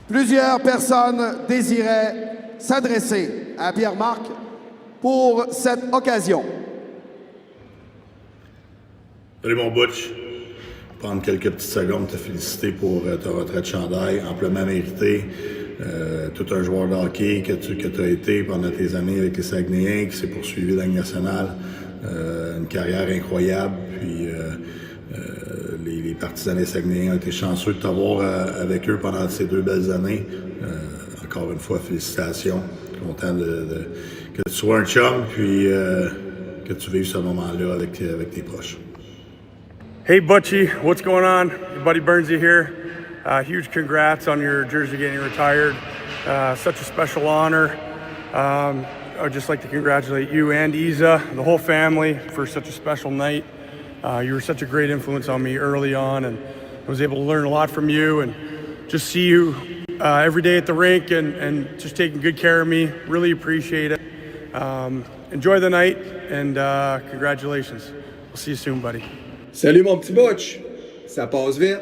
Plusieurs personnes désiraient s'adresser à Pierre-Marc pour cette occasion. Salut mon Butch. Prendre quelques petites secondes te féliciter pour ta retraite chandail, amplement méritée. Tout un joueur de hockey que tu as été pendant tes années avec les Saguenayens, qui s'est poursuivi dans la Ligue nationale. Une carrière incroyable. Puis les partisans des Saguenayens ont été chanceux de t'avoir avec eux pendant ces 2 belles années. Encore une fois, félicitations. Content que tu sois un chum, puis que tu vives ce moment-là avec tes proches. Hey Butchie, what's going on? Your buddy Burnsy here. Huge congrats on your jersey getting retired. Such a special honor. I'd just like to congratulate you and Isa, the whole family, for such a special night. You were such a great influence on me early on, and I was able to learn a lot from you and just see you every day at the rink and just taking good care of me. Really appreciate it. Enjoy the night, and congratulations. We'll see you soon, buddy. Salut mon petit Butch, ça passe vite.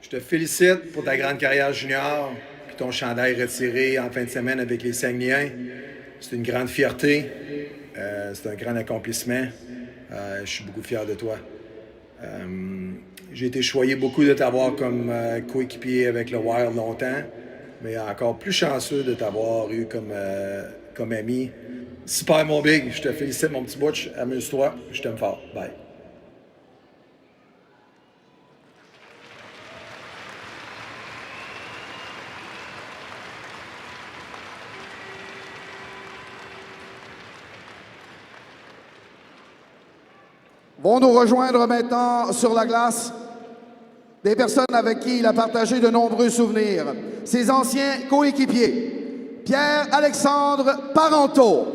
Je te félicite pour ta grande carrière junior puis ton chandail retiré en fin de semaine avec les Saguenayens. C'est une grande fierté, c'est un grand accomplissement. Je suis beaucoup fier de toi. J'ai été choyé beaucoup de t'avoir comme coéquipier avec le Wild longtemps, mais encore plus chanceux de t'avoir eu comme ami. Super mon big, je te félicite mon petit Butch, amuse-toi, je t'aime fort. Bye. Vont nous rejoindre maintenant sur la glace des personnes avec qui il a partagé de nombreux souvenirs. Ses anciens coéquipiers, Pierre-Alexandre Parenteau.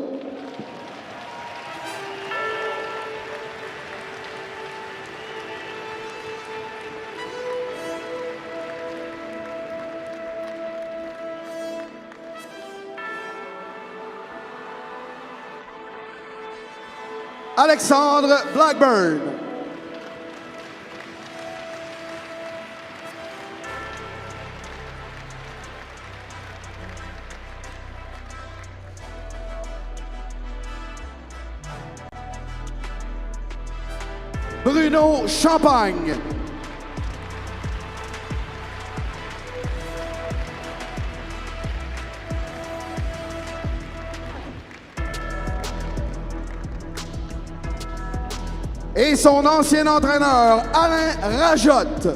Alexandre Blackburn. Bruno Champagne. Et son ancien entraîneur, Alain Rajotte.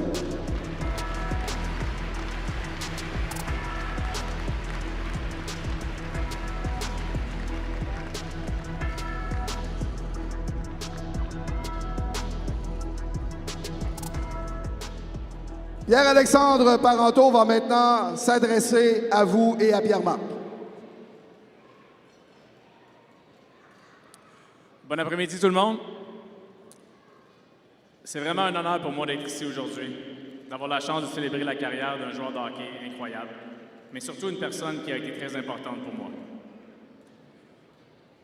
Pierre-Alexandre Parenteau va maintenant s'adresser à vous et à Pierre-Marc. Bon après-midi tout le monde. C'est vraiment un honneur pour moi d'être ici aujourd'hui, d'avoir la chance de célébrer la carrière d'un joueur de hockey incroyable, mais surtout une personne qui a été très importante pour moi.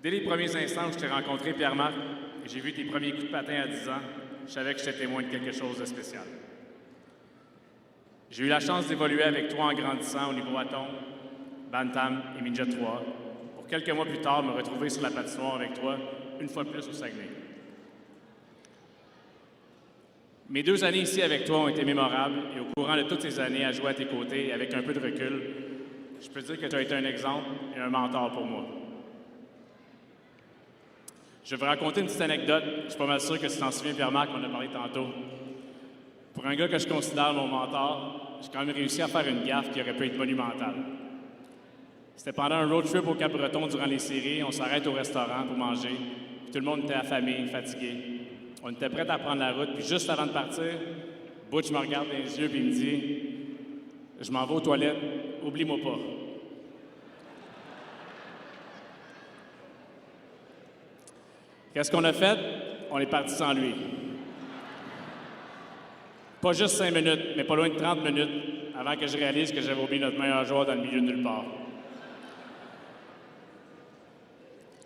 Dès les premiers instants où je t'ai rencontré, Pierre-Marc, et j'ai vu tes premiers coups de patin à 10 ans, je savais que j'étais témoin de quelque chose de spécial. J'ai eu la chance d'évoluer avec toi en grandissant au niveau Atom, Bantam et Midget 3, pour quelques mois plus tard me retrouver sur la patinoire avec toi, une fois de plus au Saguenay. Mes 2 années ici avec toi ont été mémorables et au courant de toutes ces années à jouer à tes côtés avec un peu de recul, je peux dire que tu as été un exemple et un mentor pour moi. Je vais vous raconter une petite anecdote. Je suis pas mal sûr que tu t'en souviens, Pierre-Marc, on en a parlé tantôt. Pour un gars que je considère mon mentor, j'ai quand même réussi à faire une gaffe qui aurait pu être monumentale. C'était pendant un road trip au Cap-Breton durant les séries. On s'arrête au restaurant pour manger. Puis tout le monde était affamé, fatigué. On était prêts à prendre la route, puis juste avant de partir, Butch me regarde dans les yeux et il me dit « Je m'en vais aux toilettes, oublie-moi pas. » Qu'est-ce qu'on a fait? On est parti sans lui. Pas juste 5 minutes, mais pas loin de 30 minutes avant que je réalise que j'avais oublié notre meilleur joueur dans le milieu de nulle part.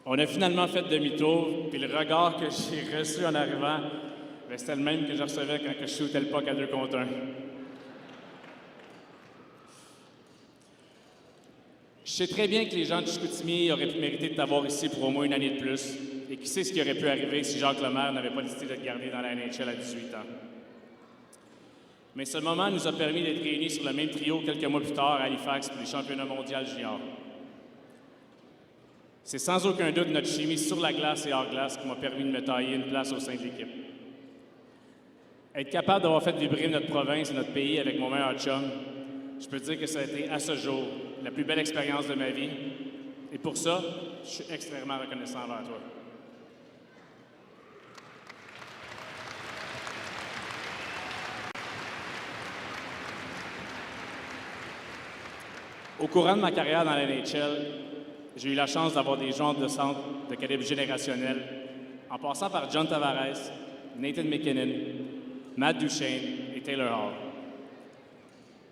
On a finalement fait demi-tour, puis le regard que j'ai reçu en arrivant, c'était le même que je recevais quand je shootais le puck à 2 contre 1. Je sais très bien que les gens de Chicoutimi auraient pu mériter de t'avoir ici pour au moins une année de plus. Et qui sait ce qui aurait pu arriver si Jacques Lemaire n'avait pas décidé de te garder dans la NHL à 18 ans. Mais ce moment nous a permis d'être réunis sur le même trio quelques mois plus tard à Halifax pour les championnats mondiaux juniors. C'est sans aucun doute notre chimie sur la glace et hors glace qui m'a permis de me tailler une place au sein de l'équipe. Être capable d'avoir fait vibrer notre province et notre pays avec mon meilleur chum, je peux dire que ça a été à ce jour la plus belle expérience de ma vie. Et pour ça, je suis extrêmement reconnaissant envers toi. Au courant de ma carrière dans la NHL, j'ai eu la chance d'avoir des joueurs de centre de calibre générationnel, en passant par John Tavares, Nathan McKinnon, Matt Duchesne et Taylor Hall.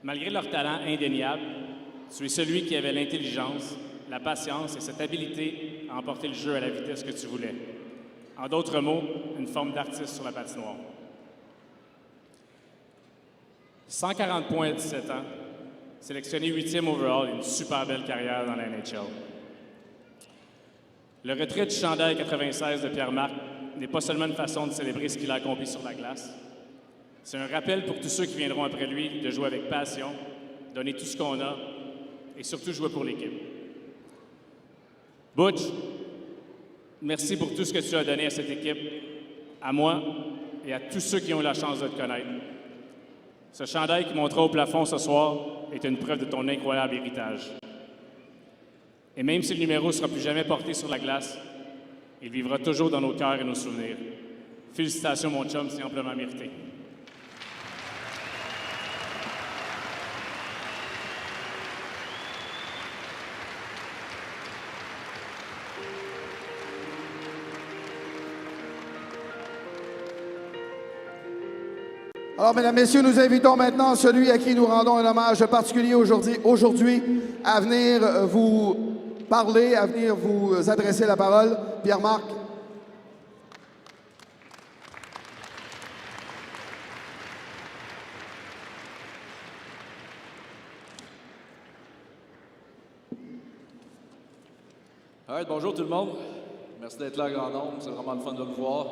Malgré leur talent indéniable, tu es celui qui avait l'intelligence, la patience et cette habileté à emporter le jeu à la vitesse que tu voulais. En d'autres mots, une forme d'artiste sur la patinoire. 140 points à 17 ans, sélectionné 8e overall et une super belle carrière dans la NHL. Le retrait du chandail 96 de Pierre-Marc n'est pas seulement une façon de célébrer ce qu'il a accompli sur la glace. C'est un rappel pour tous ceux qui viendront après lui de jouer avec passion, donner tout ce qu'on a et surtout jouer pour l'équipe. Butch, merci pour tout ce que tu as donné à cette équipe, à moi et à tous ceux qui ont eu la chance de te connaître. Ce chandail qui montera au plafond ce soir est une preuve de ton incroyable héritage. Et même si le numéro ne sera plus jamais porté sur la glace, il vivra toujours dans nos cœurs et nos souvenirs. Félicitations, mon chum, c'est amplement mérité. Alors, mesdames, messieurs, nous invitons maintenant celui à qui nous rendons un hommage particulier aujourd'hui à venir vous parler, à venir vous adresser la parole. Pierre-Marc. Bonjour tout le monde. Merci d'être là, grand nombre. C'est vraiment le fun de vous voir.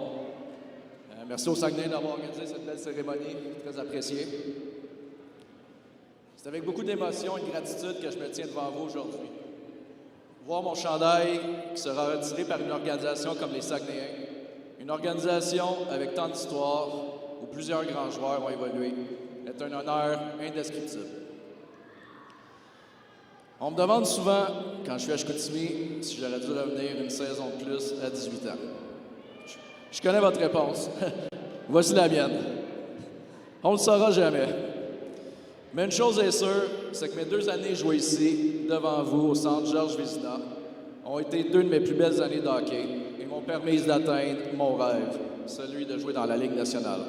Merci au Saguenay d'avoir organisé cette belle cérémonie, très appréciée. C'est avec beaucoup d'émotion et de gratitude que je me tiens devant vous aujourd'hui. Voir mon chandail qui sera retiré par une organisation comme les Saguenayens, une organisation avec tant d'histoire où plusieurs grands joueurs ont évolué, est un honneur indescriptible. On me demande souvent, quand je suis à Chicoutimi, si j'aurais dû revenir une saison de plus à 18 ans. Je connais votre réponse. Voici la mienne. On ne le saura jamais. Mais une chose est sûre, c'est que mes 2 années jouées ici, devant vous, au centre Georges Vézina, ont été 2 de mes plus belles années de hockey et m'ont permis d'atteindre mon rêve, celui de jouer dans la Ligue nationale.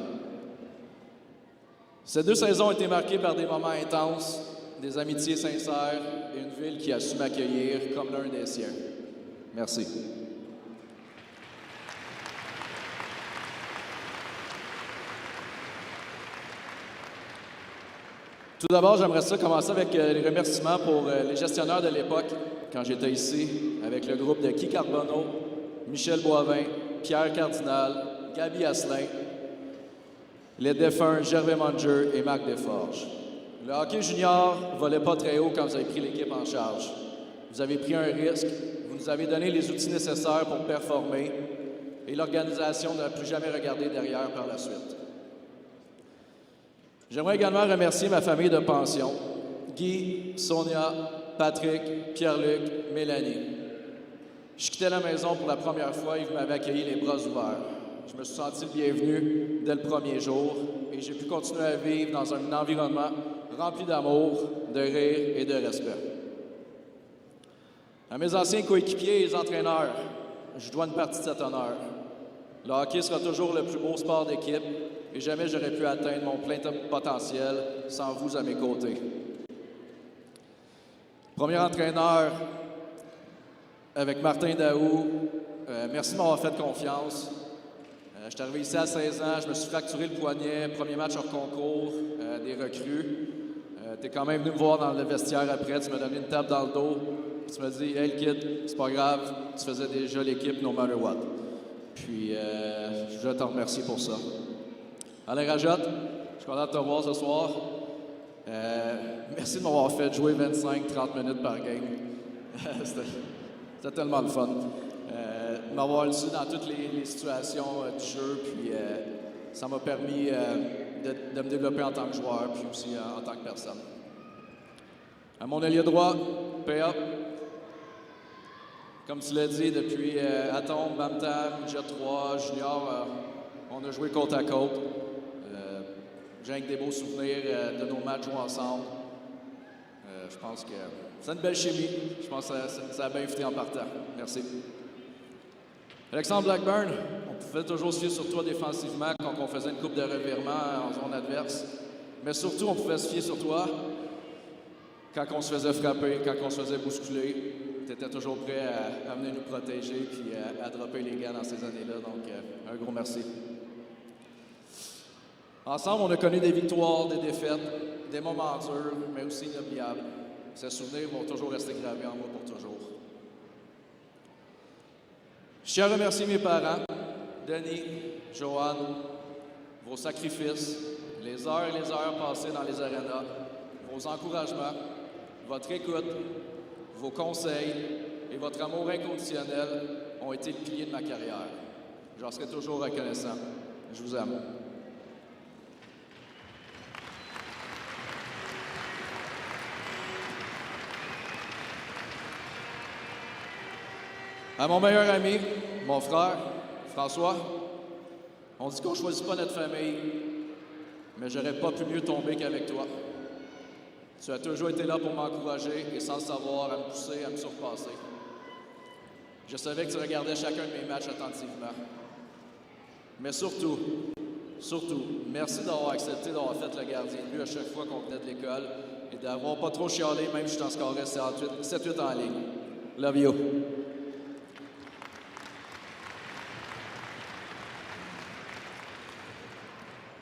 Ces 2 saisons ont été marquées par des moments intenses, des amitiés sincères et une ville qui a su m'accueillir comme l'un des siens. Merci. Tout d'abord, j'aimerais commencer avec les remerciements pour les gestionnaires de l'époque, quand j'étais ici, avec le groupe de Guy Carbonneau, Michel Boivin, Pierre Cardinal, Gaby Asselin, les défunts Gervais Munger et Marc Desforges. Le hockey junior ne volait pas très haut quand vous avez pris l'équipe en charge. Vous avez pris un risque, vous nous avez donné les outils nécessaires pour performer et l'organisation n'a plus jamais regardé derrière par la suite. J'aimerais également remercier ma famille de pension, Guy, Sonia, Patrick, Pierre-Luc, Mélanie. Je quittais la maison pour la première fois et vous m'avez accueilli les bras ouverts. Je me suis senti le bienvenu dès le premier jour et j'ai pu continuer à vivre dans un environnement rempli d'amour, de rire et de respect. À mes anciens coéquipiers et les entraîneurs, je dois une partie de cet honneur. Le hockey sera toujours le plus beau sport d'équipe et jamais j'aurais pu atteindre mon plein potentiel sans vous à mes côtés. Premier entraîneur avec Martin Daou, merci de m'avoir fait confiance. Je suis arrivé ici à 16 ans, je me suis fracturé le poignet, premier match hors concours des recrues. Tu es quand même venu me voir dans le vestiaire après, tu m'as donné une tape dans le dos, puis tu m'as dit « Hey, le kid, c'est pas grave, tu faisais déjà l'équipe no matter what. » Puis, je voudrais te remercier pour ça. Alain Rajotte, je suis content de te voir ce soir. Merci de m'avoir fait jouer 25-30 minutes par game. C'était tellement le fun. De m'avoir lu dans toutes les situations du jeu, puis ça m'a permis de me développer en tant que joueur, puis aussi en tant que personne. À mon ailier droit, PA. Comme tu l'as dit, depuis Atom, Bam Tam, Jet 3, Junior, on a joué côte à côte. J'ai avec des beaux souvenirs de nos matchs joués ensemble. Je pense que c'est une belle chimie. Je pense que ça a bien fité en partant. Merci. Alexandre Blackburn, on pouvait toujours se fier sur toi défensivement quand on faisait une coupe de revirement en zone adverse. Mais surtout, on pouvait se fier sur toi quand on se faisait frapper, quand on se faisait bousculer. Tu étais toujours prêt à venir nous protéger et à dropper les gars dans ces années-là. Donc, un gros merci. Ensemble, on a connu des victoires, des défaites, des moments durs, mais aussi inoubliables. Ces souvenirs vont toujours rester gravés en moi pour toujours. Je tiens à remercier mes parents, Denis, Joanne, vos sacrifices, les heures et les heures passées dans les arénas, vos encouragements, votre écoute, vos conseils et votre amour inconditionnel ont été le pilier de ma carrière. J'en serai toujours reconnaissant. Je vous aime. À mon meilleur ami, mon frère, François, on dit qu'on ne choisit pas notre famille, mais j'aurais pas pu mieux tomber qu'avec toi. Tu as toujours été là pour m'encourager et sans le savoir, à me pousser, à me surpasser. Je savais que tu regardais chacun de mes matchs attentivement. Mais surtout, merci d'avoir accepté d'avoir fait le gardien de but à chaque fois qu'on venait de l'école et d'avoir pas trop chialé, même si je t'en scorais 7-8 en ligne. Love you.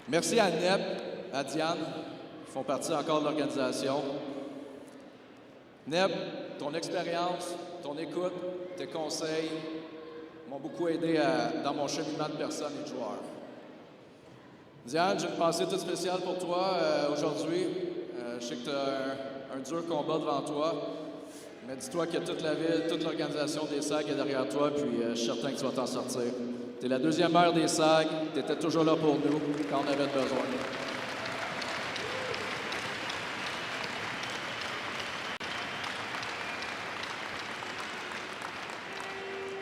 Merci à Neb, à Diane, qui font partie encore de l'organisation. Neb, ton expérience, ton écoute, tes conseils m'ont beaucoup aidé dans mon cheminement de personne et de joueur. Diane, j'ai une pensée toute spéciale pour toi aujourd'hui. Je sais que tu as un dur combat devant toi, mais dis-toi que toute la ville, toute l'organisation des SAG est derrière toi, puis je suis certain que tu vas t'en sortir. Tu es la deuxième mère des SAG, tu étais toujours là pour nous quand on avait besoin.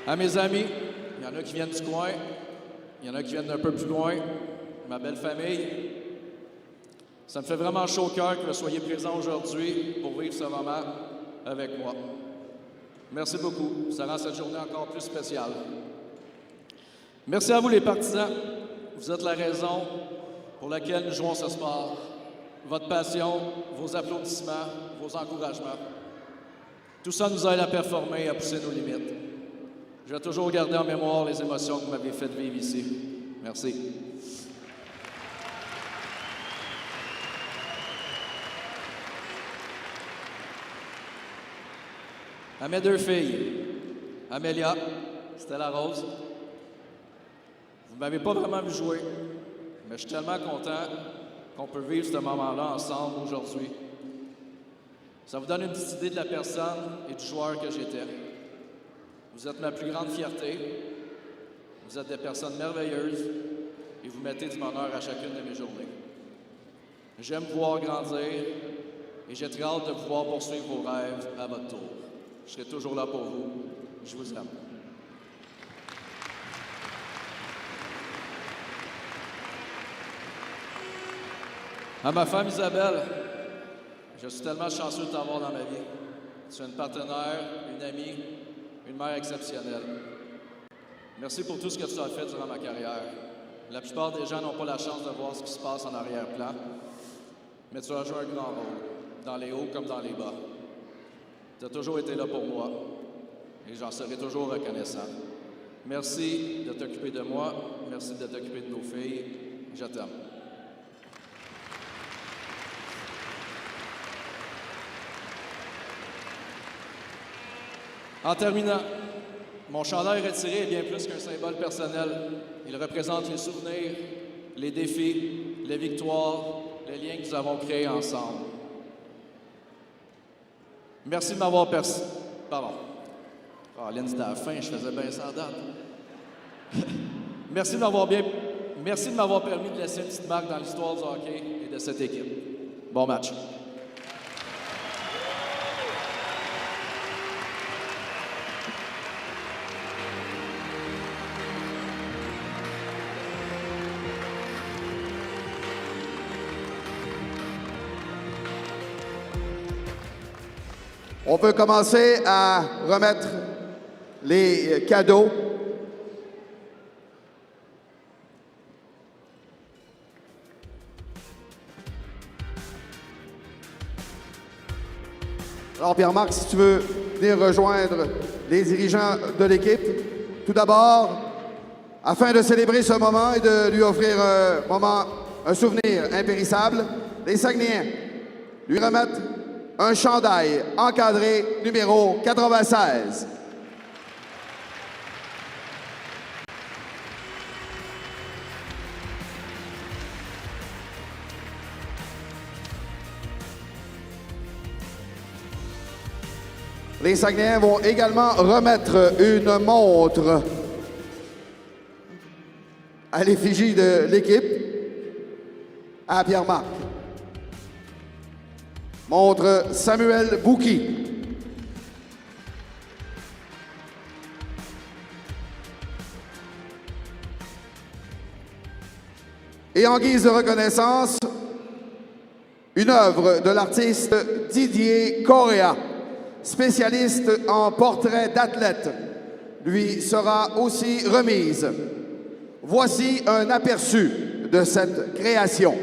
À mes amis, il y en a qui viennent du coin, il y en a qui viennent d'un peu plus loin, ma belle famille, ça me fait vraiment chaud au cœur que vous soyez présents aujourd'hui pour vivre ce moment avec moi. Merci beaucoup, ça rend cette journée encore plus spéciale. Merci à vous les partisans, vous êtes la raison pour laquelle nous jouons ce sport. Votre passion, vos applaudissements, vos encouragements. Tout ça nous aide à performer et à pousser nos limites. Je vais toujours garder en mémoire les émotions que vous m'avez fait vivre ici. Merci. À mes deux filles, Amélia, Stella Rose, vous ne m'avez pas vraiment vu jouer, mais je suis tellement content qu'on peut vivre ce moment-là ensemble aujourd'hui. Ça vous donne une petite idée de la personne et du joueur que j'étais. Vous êtes ma plus grande fierté. Vous êtes des personnes merveilleuses et vous mettez du bonheur à chacune de mes journées. J'aime vous voir grandir et j'ai très hâte de pouvoir poursuivre vos rêves à votre tour. Je serai toujours là pour vous. Je vous aime. À ma femme Isabelle, je suis tellement chanceux de t'avoir dans ma vie. Tu es une partenaire, une amie, une mère exceptionnelle. Merci pour tout ce que tu as fait durant ma carrière. La plupart des gens n'ont pas la chance de voir ce qui se passe en arrière-plan, mais tu as joué un grand rôle, dans les hauts comme dans les bas. Tu as toujours été là pour moi et j'en serai toujours reconnaissant. Merci de t'occuper de moi, merci de t'occuper de nos filles. Je t'aime. En terminant, mon chandail retiré est bien plus qu'un symbole personnel. Il représente les souvenirs, les défis, les victoires, les liens que nous avons créés ensemble. Merci de m'avoir Pardon. Oh, Lynn, c'était à la fin, je faisais bien sans date. Merci de m'avoir permis de laisser une petite marque dans l'histoire du hockey et de cette équipe. Bon match. On peut commencer à remettre les cadeaux. Alors, Pierre-Marc, si tu veux venir rejoindre les dirigeants de l'équipe, tout d'abord, afin de célébrer ce moment et de lui offrir un souvenir impérissable, les Saguenayens lui remettent un chandail encadré numéro 96. Les Saguenayens vont également remettre une montre à l'effigie de l'équipe à Pierre-Marc. Montre Samuel Bouki. Et en guise de reconnaissance, une œuvre de l'artiste Didier Correa, spécialiste en portrait d'athlète, lui sera aussi remise. Voici un aperçu de cette création.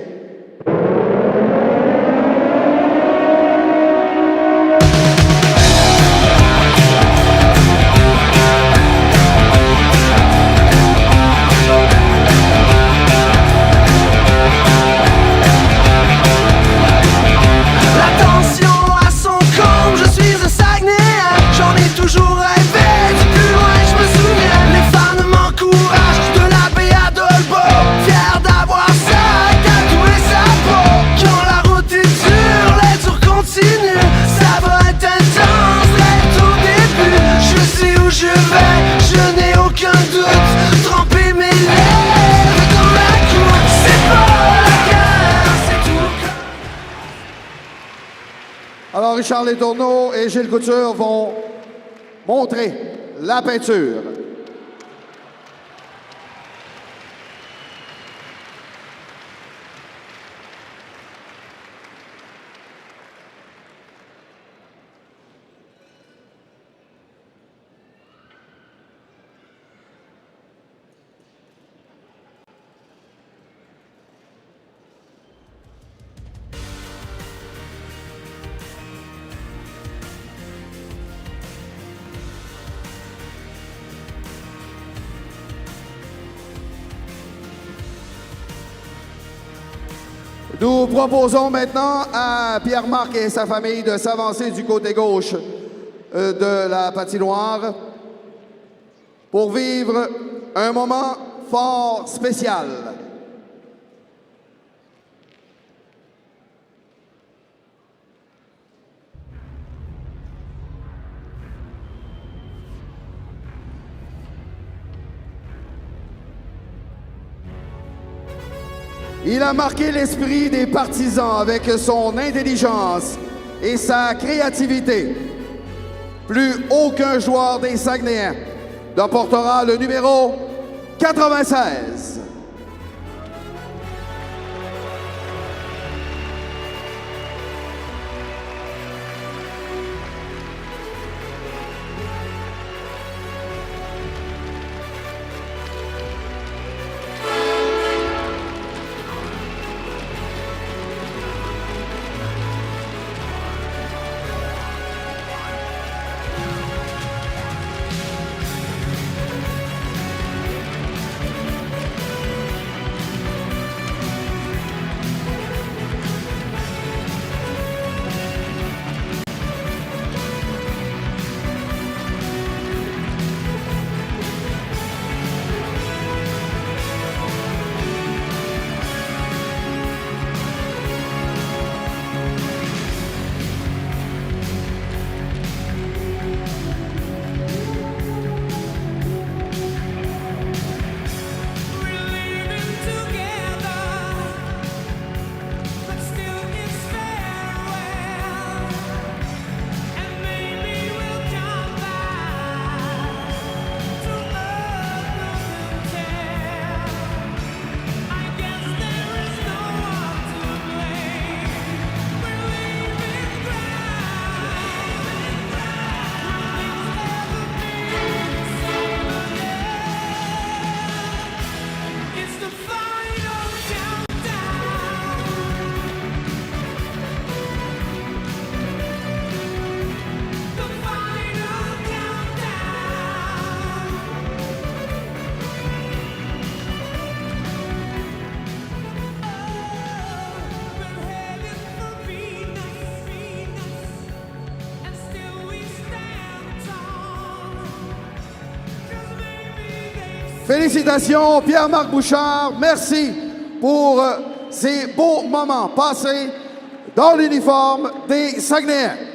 Alors, Richard Letourneau et Gilles Couture vont montrer la peinture. Nous proposons maintenant à Pierre-Marc et sa famille de s'avancer du côté gauche de la patinoire pour vivre un moment fort spécial. Il a marqué l'esprit des partisans avec son intelligence et sa créativité. Plus aucun joueur des Saguenayens n'emportera le numéro 96. Félicitations, Pierre-Marc Bouchard. Merci pour ces beaux moments passés dans l'uniforme des Saguenayens.